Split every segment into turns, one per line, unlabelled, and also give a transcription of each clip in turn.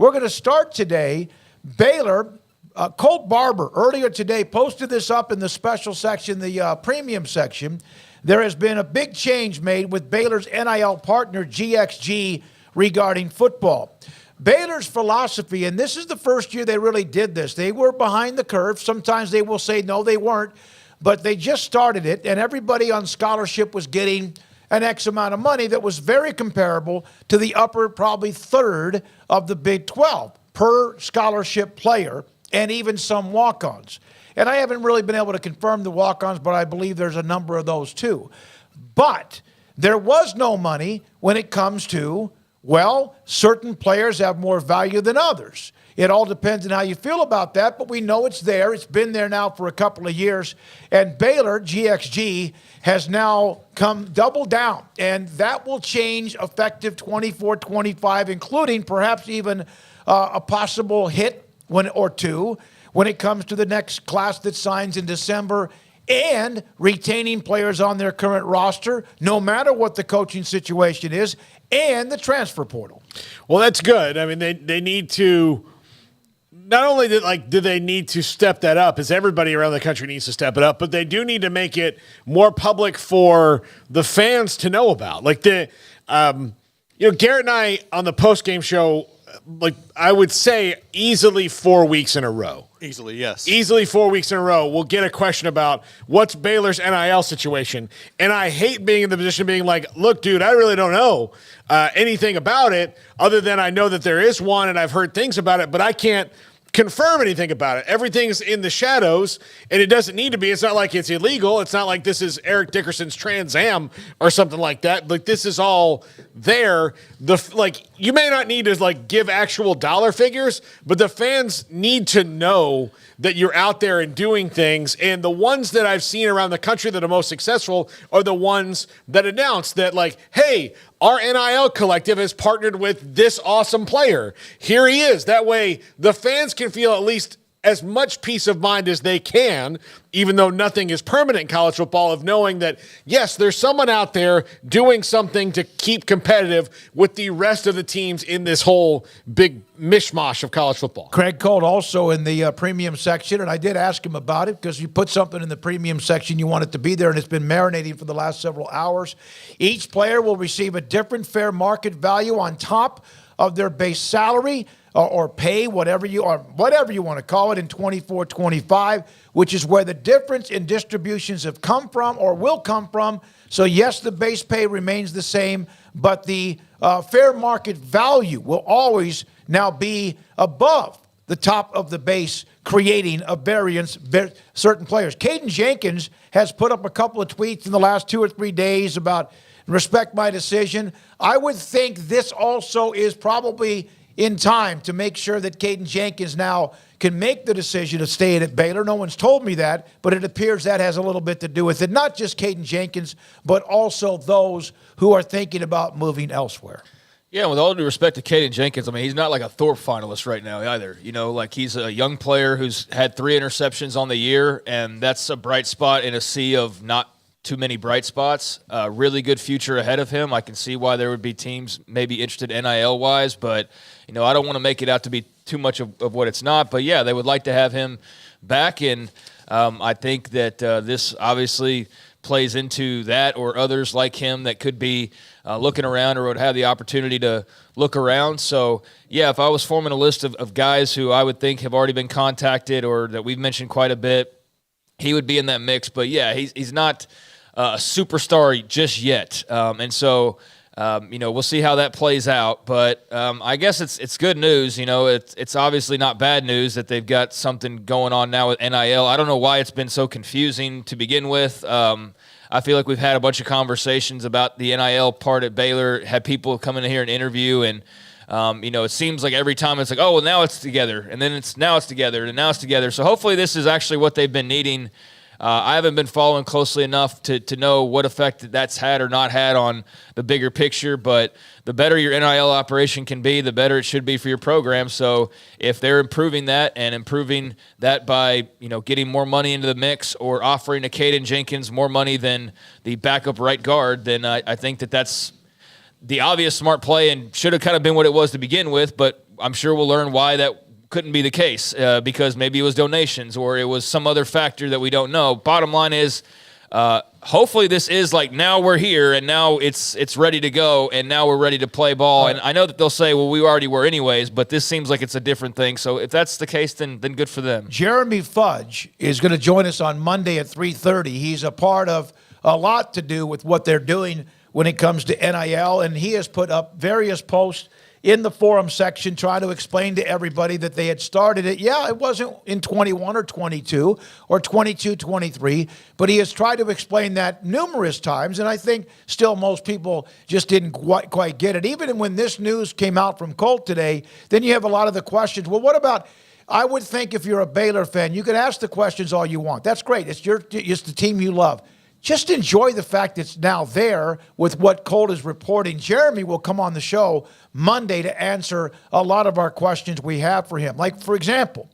we're going to start today. Baylor, Colt Barber, earlier today, posted this up in the special section, the premium section. There has been a big change made with Baylor's NIL partner, GXG, regarding football. Baylor's philosophy, and this is the first year they really did this. They were behind the curve. Sometimes they will say, no, they weren't. But they just started it, and everybody on scholarship was getting an X amount of money that was very comparable to the upper probably third of the Big 12 per scholarship player, and even some walk-ons. And I haven't really been able to confirm the walk-ons, but I believe there's a number of those too. But there was no money when it comes to, well, certain players have more value than others. It all depends on how you feel about that, but we know it's there. It's been there now for a couple of years. And Baylor, GXG, has now come double down. And that will change effective 24-25, including perhaps even a possible hit or two when it comes to the next class that signs in December, and retaining players on their current roster, no matter what the coaching situation is, and the transfer portal.
Well, that's good. I mean, they need to not only do they need to step that up, as everybody around the country needs to step it up, but they do need to make it more public for the fans to know about. Like Garrett and I on the post-game show, like I would say easily 4 weeks in a row.
Easily, yes.
Easily 4 weeks in a row, we'll get a question about what's Baylor's NIL situation. And I hate being in the position of being like, look, dude, I really don't know anything about it other than I know that there is one and I've heard things about it, but I can't confirm anything about it. Everything's in the shadows, and it doesn't need to be. It's not like it's illegal. It's not like this is Eric Dickerson's Trans Am or something like that. Like, this is all there. You may not need to give actual dollar figures, but the fans need to know that you're out there and doing things. And the ones that I've seen around the country that are most successful are the ones that announce that, hey, our NIL collective has partnered with this awesome player. Here he is. That way the fans can feel at least as much peace of mind as they can, even though nothing is permanent in college football, of knowing that, yes, there's someone out there doing something to keep competitive with the rest of the teams in this whole big mishmash of college football.
Craig called also in the premium section, and I did ask him about it because you put something in the premium section, you want it to be there, and it's been marinating for the last several hours. Each player will receive a different fair market value on top of their base salary or pay, whatever you want to call it, in 24-25, which is where the difference in distributions have come from or will come from. So yes, the base pay remains the same, but the fair market value will always now be above the top of the base, creating a variance certain players. Kaden Jenkins has put up a couple of tweets in the last 2 or 3 days about respect my decision. I would think this also is probably in time to make sure that Kaden Jenkins now can make the decision of staying at Baylor. No one's told me that, but it appears that has a little bit to do with it. Not just Kaden Jenkins, but also those who are thinking about moving elsewhere.
Yeah, with all due respect to Kaden Jenkins, I mean, he's not like a Thorpe finalist right now either. He's a young player who's had 3 interceptions on the year, and that's a bright spot in a sea of not too many bright spots. Really good future ahead of him. I can see why there would be teams maybe interested NIL-wise, but I don't want to make it out to be too much of what it's not. But, yeah, they would like to have him back, and I think that this obviously plays into that or others like him that could be looking around or would have the opportunity to look around. So, yeah, if I was forming a list of guys who I would think have already been contacted or that we've mentioned quite a bit, he would be in that mix. But, yeah, he's not a superstar just yet. And so, we'll see how that plays out. But I guess it's good news. It's obviously not bad news that they've got something going on now with NIL. I don't know why it's been so confusing to begin with. I feel like we've had a bunch of conversations about the NIL part at Baylor, had people come in here and interview, and it seems like every time it's like, oh, well, now it's together, and then now it's together, and now it's together. So hopefully this is actually what they've been needing. I haven't been following closely enough to know what effect that's had or not had on the bigger picture, but the better your NIL operation can be, the better it should be for your program. So if they're improving that by, getting more money into the mix or offering a Kaden Jenkins more money than the backup right guard, then I think that's the obvious smart play and should have kind of been what it was to begin with. But I'm sure we'll learn why that couldn't be the case, because maybe it was donations or it was some other factor that we don't know. Bottom line is, hopefully this is like, now we're here and now it's ready to go and now we're ready to play ball. And I know that they'll say, well, we already were anyways, but this seems like it's a different thing. So if that's the case, then good for them.
Jeremy Fudge is going to join us on Monday at 3:30. He's a part of a lot to do with what they're doing when it comes to NIL, and he has put up various posts in the forum section trying to explain to everybody that they had started it. Yeah, it wasn't in 21 or 22 or 22, 23, but he has tried to explain that numerous times, and I think still most people just didn't quite get it. Even when this news came out from Colt today, then you have a lot of the questions. Well, what about, I would think if you're a Baylor fan, you can ask the questions all you want. That's great. It's the team you love. Just enjoy the fact it's now there with what Colt is reporting. Jeremy will come on the show Monday to answer a lot of our questions we have for him. Like, for example,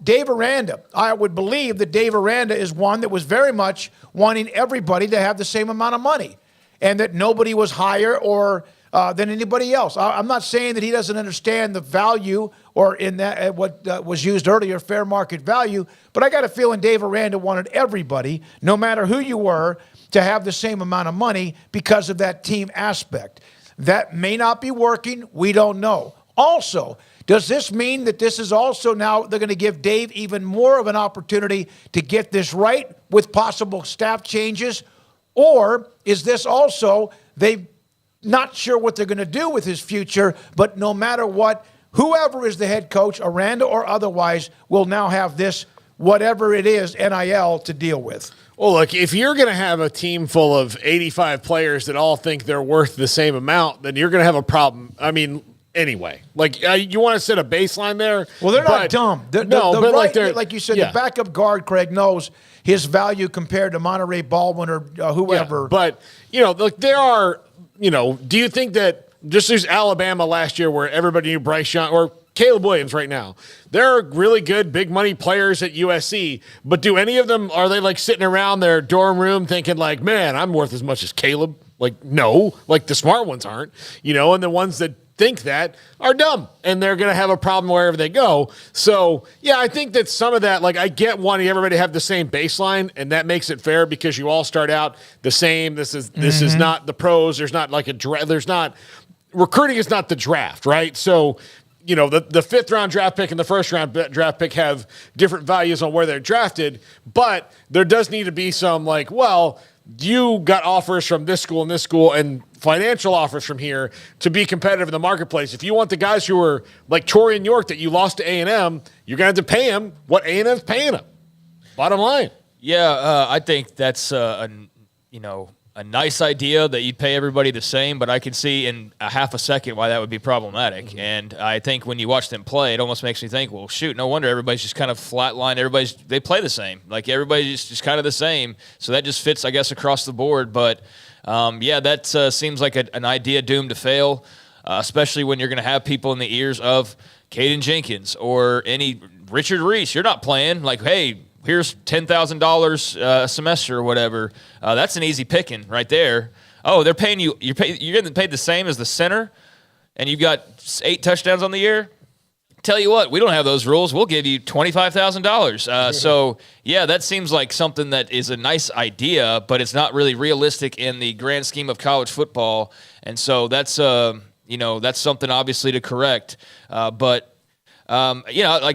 Dave Aranda. I would believe that Dave Aranda is one that was very much wanting everybody to have the same amount of money and that nobody was higher or than anybody else. I'm not saying that he doesn't understand the value or in that what was used earlier, fair market value, but I got a feeling Dave Aranda wanted everybody, no matter who you were, to have the same amount of money because of that team aspect. That may not be working. We don't know. Also, does this mean that this is also now they're going to give Dave even more of an opportunity to get this right with possible staff changes? Or is this also they've not sure what they're going to do with his future, but no matter what, whoever is the head coach, Aranda or otherwise, will now have this, whatever it is, NIL to deal with?
Well, look, if you're going to have a team full of 85 players that all think they're worth the same amount, then you're going to have a problem. I mean, anyway, like you want to set a baseline there.
Well, they're not dumb. Like you said, the backup guard, Craig, knows his value compared to Monterey Baldwin or whoever.
Yeah, but, look, there are, do you think that just as Alabama last year where everybody knew Bryce Young or Caleb Williams right now, they're really good big money players at USC, but do any of them, are they like sitting around their dorm room thinking like, man, I'm worth as much as Caleb? Like, no, like the smart ones aren't, and the ones that think that are dumb and they're going to have a problem wherever they go. So yeah, I think that some of that, like I get wanting everybody to have the same baseline and that makes it fair because you all start out the same. This is not the pros. There's not like recruiting is not the draft, right? So, the fifth round draft pick and the first round draft pick have different values on where they're drafted, but there does need to be some like, well, you got offers from this school and financial offers from here to be competitive in the marketplace. If you want the guys who are like Torian York that you lost to A&M, you're going to have to pay him what A&M's paying him. Bottom line.
Yeah, I think that's a nice idea that you'd pay everybody the same, but I can see in a half a second why that would be problematic. Mm-hmm. And I think when you watch them play, it almost makes me think, well, shoot, no wonder everybody's just kind of flatlined. They play the same. Like everybody's just kind of the same. So that just fits, I guess, across the board. But that seems like an idea doomed to fail, especially when you're going to have people in the ears of Kaden Jenkins or any Richard Reese. You're not playing like, hey, here's $10,000 a semester or whatever. That's an easy picking right there. Oh, they're paying you. You're getting paid the same as the center, and you've got 8 touchdowns on the year. Tell you what, we don't have those rules. We'll give you $25,000. So, yeah, that seems like something that is a nice idea, but it's not really realistic in the grand scheme of college football. And so that's something obviously to correct. Like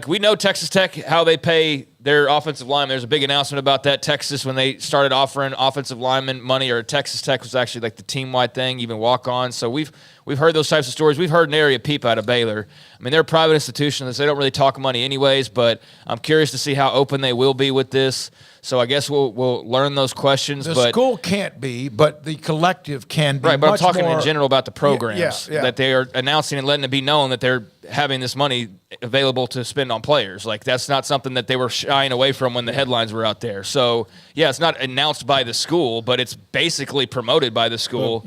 we know Texas Tech, how they pay their offensive linemen. There's a big announcement about that. Texas, when they started offering offensive linemen money, or Texas Tech was actually like the team-wide thing, even walk-on. So we've heard those types of stories. We've heard nary a peep out of Baylor. I mean, they're a private institution, so they don't really talk money anyways, but I'm curious to see how open they will be with this. So I guess we'll learn those questions.
The school can't be, but the collective can be.
Right, but
much
I'm talking
more
in general about the programs
yeah.
that they are announcing and letting it be known that they're having this money available to spend on players. Like that's not something that they were shying away from when the headlines were out there. So yeah, it's not announced by the school, but it's basically promoted by the school.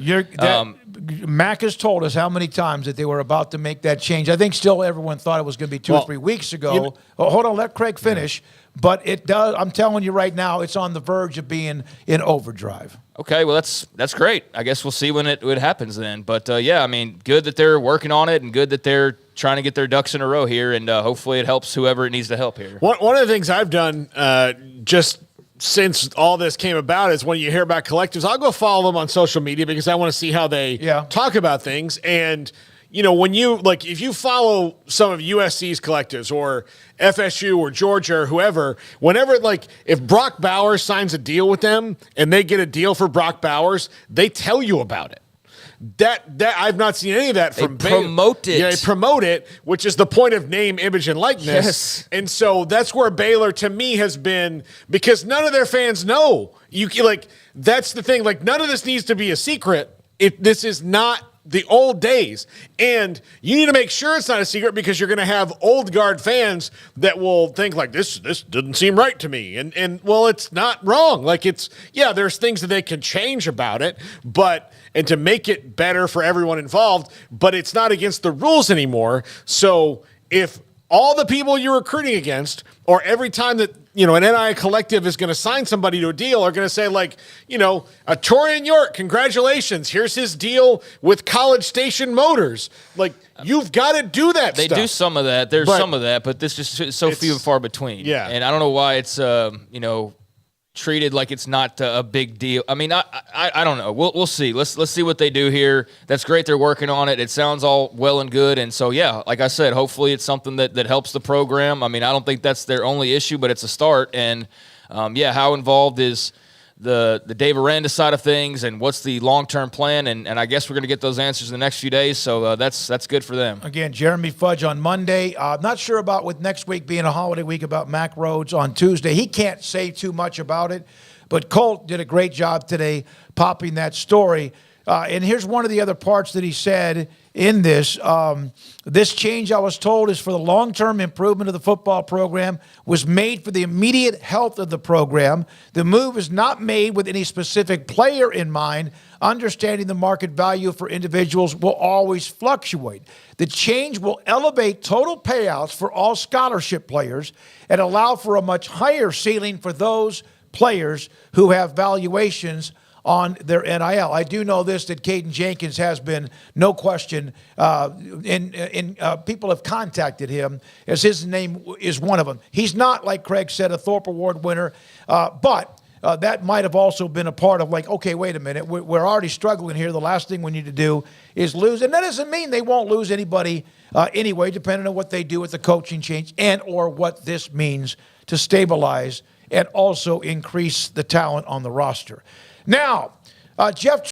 Mac has told us how many times that they were about to make that change. I think still everyone thought it was going to be 2 or 3 weeks ago. Hold on, let Craig finish. Yeah. But it does. I'm telling you right now, it's on the verge of being in overdrive.
Okay, well that's great. I guess we'll see when it happens then. But I mean, good that they're working on it, and good that they're trying to get their ducks in a row here, and hopefully it helps whoever it needs to help here.
One of the things I've done just since all this came about is when you hear about collectives, I'll go follow them on social media because I want to see how they talk about things. And, you know, when you, like, if you follow some of USC's collectives or FSU or Georgia or whoever, whenever, like, if Brock Bowers signs a deal with them and they get a deal for Brock Bowers, they tell you about it. That I've not seen any of that from Baylor.
Promote it.
Yeah, they promote it, which is the point of name, image, and likeness.
Yes.
And so that's where Baylor, to me, has been, because none of their fans know. That's the thing. Like, none of this needs to be a secret. This is not the old days. And you need to make sure it's not a secret because you're going to have old guard fans that will think like, this didn't seem right to me. And well, it's not wrong. Like, there's things that they can change about it, and to make it better for everyone involved, but it's not against the rules anymore. So if all the people you're recruiting against, or every time that, you know, an NIL collective is going to sign somebody to a deal, are going to say, like, you know, a Torian York, congratulations, here's his deal with College Station Motors. Like, you've got to do that
They
stuff.
do some of that. There's some of that, but this is so few and far between.
Yeah.
And I don't know why it's, treated like it's not a big deal. I mean, I don't know. We'll see. Let's see what they do here. That's great. They're working on it. It sounds all well and good. And so, yeah, like I said, hopefully it's something that helps the program. I mean, I don't think that's their only issue, but it's a start. And, how involved is the Dave Aranda side of things, and what's the long-term plan? And I guess we're going to get those answers in the next few days. So that's good for them.
Again, Jeremy Fudge on Monday. Not sure about with next week being a holiday week about Mac Rhodes on Tuesday. He can't say too much about it, but Colt did a great job today popping that story. And here's one of the other parts that he said in this. This change, I was told, is for the long-term improvement of the football program, was made for the immediate health of the program. The move is not made with any specific player in mind. Understanding the market value for individuals will always fluctuate. The change will elevate total payouts for all scholarship players and allow for a much higher ceiling for those players who have valuations on their NIL. I do know this, that Kaden Jenkins has been, no question, people have contacted him as his name is one of them. He's not, like Craig said, a Thorpe Award winner, but that might have also been a part of like, okay, wait a minute, we're already struggling here. The last thing we need to do is lose. And that doesn't mean they won't lose anybody anyway, depending on what they do with the coaching change and or what this means to stabilize and also increase the talent on the roster. Now, Jeff